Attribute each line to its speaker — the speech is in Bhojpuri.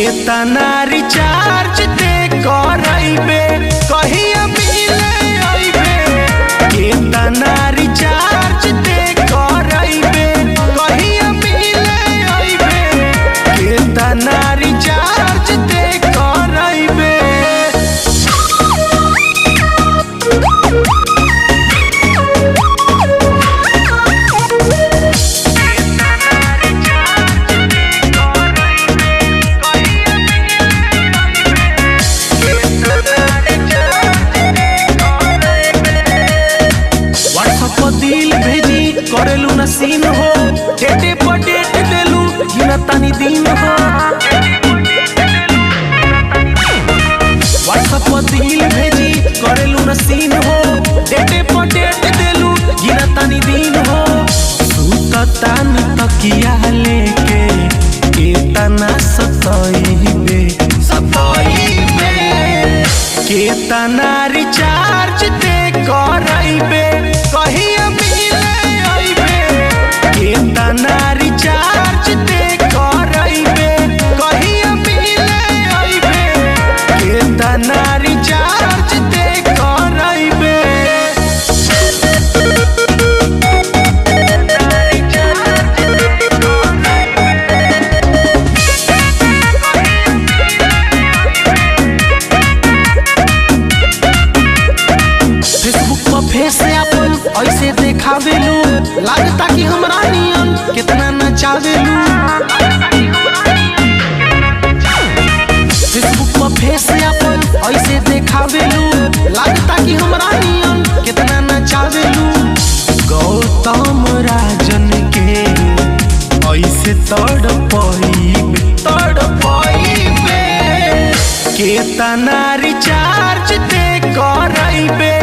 Speaker 1: केतना रिचार्ज ते करइबे कहिया मिले अइबे। केतना रिचार्ज ते करइबे कहिया मिले अइबे। केतना रिचार्ज ते करइबे। दिल भेजी करेलू न सीन हो, डेटे पर डेट देलू गिना तानी दिन हो। व्हाट्सएप पर दिल भेजी करेलू न सीन हो, डेटे पर डेट देलू गिना तानी दिन हो। सुततान तकिया लेके केतना सताइबे सताइबे। केतना रिचार्ज ते करइबे कहिया मिले अइबे। केतना रिचार्ज ते करइबे कहिया मिले अइबे। केतना रिचार्ज ते करइबे। फेसबुक पर फेस अपन ऐसे देखावेलू, लागता कि हमरा नियन कितना नचावेलू। फेसबुक पर फेस अपन ऐसे देखावेलू, लागता कि हमरा नियन कितना नचावेलू। गौतम राजन के ऐसे तड़पइबे तड़पइबे। केतना रिचार्ज ते करइबे